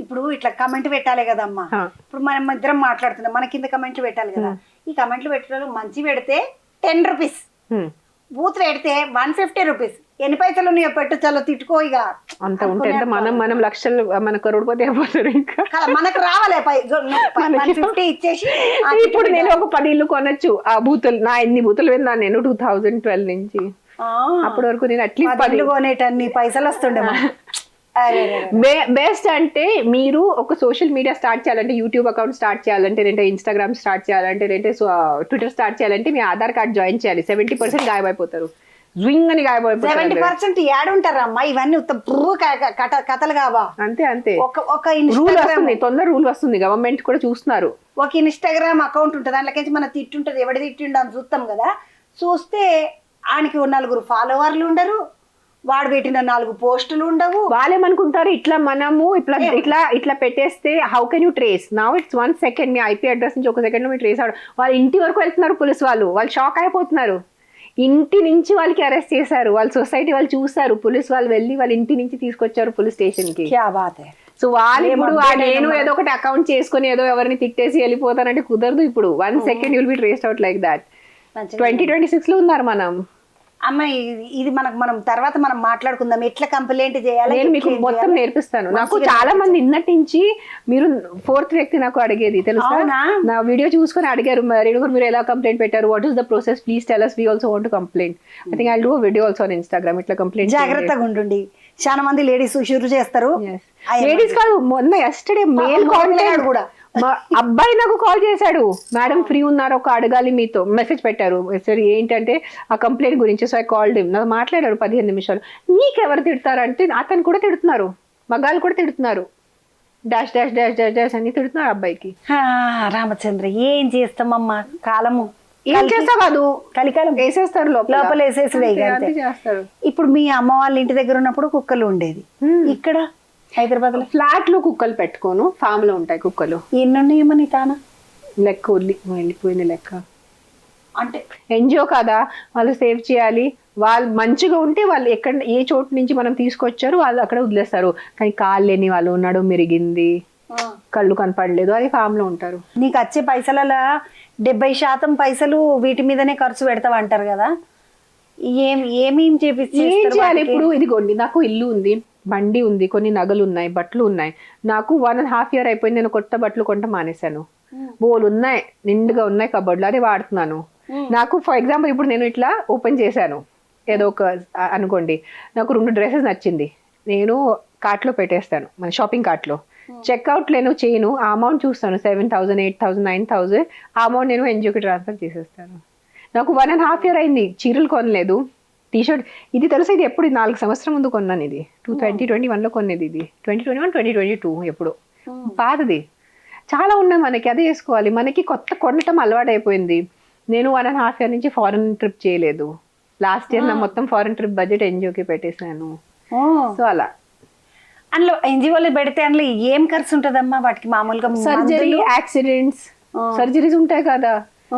ఇప్పుడు ఇట్లా కమెంట్ పెట్టాలి కదమ్మా. ఇప్పుడు మనం ఇద్దరం మాట్లాడుతున్నాం, మన కింద కమెంట్లు పెట్టాలి కదా. ఈ కమెంట్లు పెట్టడం మంచి పెడితే 10 రూపీస్, బూత్ పెడితే 150 రూపీస్. ఎన్ని పైసలు ఉన్నాయో పెట్టు, చలో తిట్టుకో. ఇక అంత ఉంటే మనం లక్షలు మన కరోడ్పతి అయిపోతారు. ఇంకా మనకు రావాలి 150 ఇచ్చేసి. ఇప్పుడు నేను ఒక 10 ఇల్లు కొనొచ్చు. ఆ బూతులు నా ఎన్ని బూతులు విన్నాను నేను 2012 నుంచి. అప్పటి వరకు నేను అట్లీస్ట్ 10 ఇల్లు కొనేటన్ని పైసలు వస్తుండే. బెస్ట్ అంటే మీరు ఒక సోషల్ మీడియా స్టార్ట్ చేయాలంటే, యూట్యూబ్ అకౌంట్ స్టార్ట్ చేయాలంటే, లేదంటే ఇన్స్టాగ్రామ్ స్టార్ట్ చేయాలంటే, లేదంటే ట్విట్టర్ స్టార్ట్ చేయాలంటే మీ ఆధార్ కార్డ్ జాయిన్ చేయాలి. 70% గాయమైపోతారు. జుయింగ్ అని గాయమైపోతారు. 70% యాడ్ ఉంటారమ్మా. ఇవన్నీ కథలు కావా? అంతే ఒక రూల్ వస్తుంది, తొందర రూల్ వస్తుంది. గవర్నమెంట్ కూడా చూస్తున్నారు. ఒక ఇన్స్టాగ్రామ్ అకౌంట్ ఉంటుంది, దాంట్లోకి మన తిట్టుంటది, ఎవడి తిట్టిండు అని చూస్తాం కదా. చూస్తే ఆయనకి 4 ఫాలోవర్లు ఉండరు, వాడు పెట్టిన 4 పోస్టులు ఉండవు. వాళ్ళేమనుకుంటారు, ఇట్లా మనము ఇట్లా పెట్టేస్తే how can you trace. Now it's 1 second. Me IP address నుంచి 1 సెకండ్ మీరు ట్రేస్ అవడం. వాళ్ళ ఇంటి వరకు వెళ్తున్నారు పోలీసు వాళ్ళు షాక్ అయిపోతున్నారు. ఇంటి నుంచి వాళ్ళకి అరెస్ట్ చేశారు. వాళ్ళ సొసైటీ వాళ్ళు చూసారు, పోలీసు వాళ్ళు వెళ్ళి వాళ్ళ ఇంటి నుంచి తీసుకొచ్చారు పోలీస్ స్టేషన్ కి. సో వాళ్ళు ఇప్పుడు నేను ఏదో ఒకటి అకౌంట్ చేసుకుని ఏదో ఎవరిని తిట్టేసి వెళ్ళిపోతానంటే కుదరదు. ఇప్పుడు 1 second you'll be traced out like that. 2026 లో ఉన్నారు మనం. అమ్మాయి ఇది మనం తర్వాత మనం మాట్లాడుకుందాం, ఎట్లా కంప్లైంట్ చేయాలి. నేను మీకు మొత్తం నేర్పిస్తాను. నాకు చాలా మంది ఇన్నటి నుంచి మీరు 4th వ్యక్తి నాకు అడిగేది తెలుసా, నా వీడియో చూసుకొని అడిగారు, రేణుగారు మీరు ఎలా కంప్లైంట్ పెట్టారు, what is the process, please tell us, we also want to complain. I think I'll do a video also on Instagram. ఇట్లా కంప్లైంట్ జాగ్రత్తగా ఉండండి. చాలా మంది లేడీస్ షురు చేస్తారు. లేడీస్ కాదు, మొన్న ఎస్టర్డే మేల్ కాంటాక్ట్ కూడా మా అబ్బాయి నాకు కాల్ చేశాడు, మేడం ఫ్రీ ఉన్నారు ఒక అడగాలి మీతో, మెసేజ్ పెట్టారు. సరే ఏంటంటే ఆ కంప్లైంట్ గురించి. So I called him. నాకు మాట్లాడాడు 15 నిమిషాలు. నీకెవరు తిడతారంటే అతను కూడా తిడుతున్నారు, మగాళ్ళు కూడా తిడుతున్నారు, dash dash dash dash dash అని తిడుతున్నారు అబ్బాయికి. రామచంద్ర ఏం చేస్తామమ్మా, కాలము ఏం చేస్తా కాదు, కలికాలం వేసేస్తారు లోపల వేసేసి చేస్తారు. ఇప్పుడు మీ అమ్మ వాళ్ళ ఇంటి దగ్గర ఉన్నప్పుడు కుక్కలు ఉండేది, ఇక్కడ హైదరాబాద్ లో ఫ్లాట్ లో కుక్కలు పెట్టుకోను, ఫామ్ లో ఉంటాయి కుక్కలు. ఎన్ని ఉన్నాయేమో నీ తాన లెక్క వెళ్ళిపోయింది లెక్క. అంటే ఎన్జిఓ కదా, వాళ్ళు సేవ్ చేయాలి. వాళ్ళు మంచిగా ఉంటే వాళ్ళు ఎక్కడ ఏ చోటు నుంచి మనం తీసుకొచ్చారు వాళ్ళు అక్కడ వదిలేస్తారు. కానీ కాళ్ళు లేని వాళ్ళు, నడుము మెరిగింది, కళ్ళు కనపడలేదు, అది ఫామ్ లో ఉంటారు. నీకు వచ్చే పైసలలో 70% పైసలు వీటి మీదనే ఖర్చు పెడతావు అంటారు కదా. ఏమేం చేయాలి ఇప్పుడు? ఇదిగోండి, నాకు ఇల్లు ఉంది, బండి ఉంది, కొన్ని నగలు ఉన్నాయి, బట్టలు ఉన్నాయి. నాకు 1.5 year అయిపోయింది, నేను కొత్త బట్టలు కొంట మానేశాను. బోలు ఉన్నాయి, నిండుగా ఉన్నాయి కబోర్డ్లో, అది వాడుతున్నాను. నాకు ఫర్ ఎగ్జాంపుల్ ఇప్పుడు నేను ఇట్లా ఓపెన్ చేశాను ఏదో ఒక అనుకోండి, నాకు 2 డ్రెస్సెస్ నచ్చింది, నేను కార్ట్లో పెట్టేస్తాను, మన షాపింగ్ కార్ట్లో. చెక్అవుట్ నేను చేయను, ఆ అమౌంట్ చూస్తాను, 7,000 8,000 9,000, ఆ అమౌంట్ నేను ఎన్జిఓకి ట్రాన్స్ఫర్ చేసేస్తాను. నాకు 1.5 year అయింది, చీరలు కొనలేదు, టీషర్ట్. ఇది తెలుసా, ఇది ఎప్పుడు 4 సంవత్సరం ముందు కొన్నాను. ఇది 2021లో కొనేది, ఇది 2021 2022 ఎప్పుడు పాతది. చాలా ఉన్నాయి మనకి, అదే వేసుకోవాలి. మనకి కొత్త కొనటం అలవాటు అయిపోయింది. నేను 1.5 year నుంచి ఫారెన్ ట్రిప్ చేయలేదు. లాస్ట్ ఇయర్ నా మొత్తం ఫారెన్ ట్రిప్ బడ్జెట్ ఎన్జిఓకి పెట్టేసాను. సో అలా అందులో ఎన్జిఓలు పెడితే అందులో ఏం ఖర్చు ఉంటుందమ్మా? వాటికి మామూలుగా సర్జరీ, యాక్సిడెంట్స్, సర్జరీస్ ఉంటాయి కదా.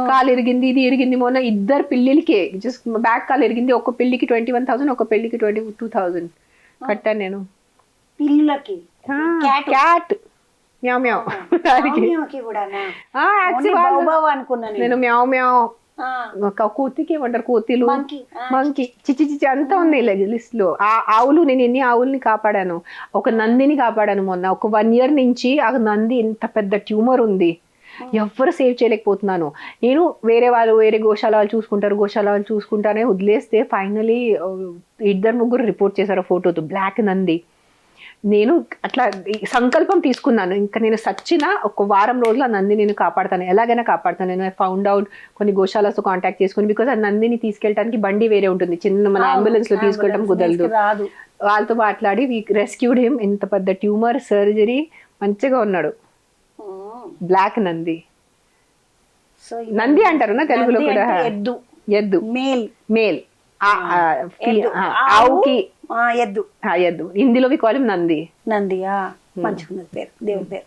కాలు ఇరిగింది, ఇది ఇరిగింది, మొన్న 2 పిల్లలకి జస్ట్ బ్యాక్ కాలు ఇరిగింది, ఒక పిల్లికి 21,000, ఒక పిల్లికి 22,000 కట్టాను నేను. పిల్లలకి క్యాట్ మ్యావ్ మ్యావ్ నేను మ్యావ్ మ్యావ్, కోతికి ఏమంటారు, కోతిలు, మంకీ, చిచి చిచి అంతా ఉంది లిస్ట్ లో. ఆ ఆవులు, నేను ఎన్ని ఆవుల్ని కాపాడాను. ఒక నందిని కాపాడాను మొన్న. ఒక 1 year నుంచి ఆ నంది ఇంత పెద్ద ట్యూమర్ ఉంది, ఎవ్వరు సేవ్ చేయలేకపోతున్నాను. నేను వేరే గోశాల వాళ్ళు చూసుకుంటానే వదిలేస్తే ఫైనలీ 2-3 రిపోర్ట్ చేశారు ఫోటోతో, బ్లాక్ నంది. నేను అట్లా సంకల్పం తీసుకున్నాను, ఇంకా నేను సచ్చిన ఒక వారం రోజులు ఆ నందిని నేను కాపాడతాను, ఎలాగైనా కాపాడతాను. నేను ఫౌండ్ అవుట్ కొన్ని గోశాలతో కాంటాక్ట్ చేసుకుని, బికాజ్ ఆ నందిని తీసుకెళ్ళడానికి బండి వేరే ఉంటుంది, చిన్న మన అంబులెన్స్ లో తీసుకెళ్ళడం కుదరదు. వాళ్ళతో మాట్లాడి రెస్క్యూడ్ హిమ్. ఇంత పెద్ద ట్యూమర్, సర్జరీ, మంచిగా ఉన్నాడు. బ్లాక్ నంది, నంది అంటారు నా తెలుగులో కూడా. ఎద్దు మేల్, ఆవుకి ఎద్దు, హిందీలో వి కాల్ హిమ్ నంది. నందియా, మంచిగా పేరు, దేవుని పేరు.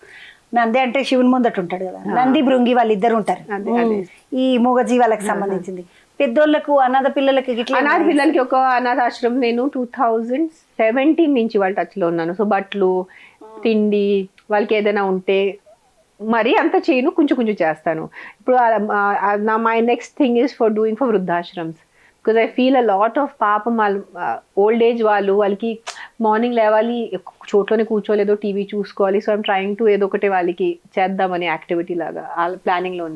నంది అంటే శివుని ముందట ఉంటాడు కదా. నంది భృంగి వాళ్ళు ఇద్దరు ఉంటారు. ఈ మూగజీవాలకు సంబంధించింది. పెద్దోళ్ళకు, అనాథ పిల్లలకి, అనాథ పిల్లలకి ఒక అనాథాశ్రమం నేను 2017 నుంచి వాళ్ళ టచ్ లో ఉన్నాను. సో బట్టలు, తిండి, వాళ్ళకి ఏదైనా ఉంటే మరీ అంత చేయను, కొంచెం కొంచెం చేస్తాను. ఇప్పుడు నా my next thing is for doing for వృద్ధాశ్రమ్స్, because I feel a lot of పాపం వాళ్ళు ఓల్డ్ ఏజ్ వాళ్ళకి మార్నింగ్ లేవాలి, చోట్లోనే కూర్చోలేదో టీవీ చూసుకోవాలి. సో ఐమ్ ట్రయింగ్ టు ఏదో ఒకటి వాళ్ళకి చేద్దామని యాక్టివిటీ లాగా ప్లానింగ్లో ఉంది.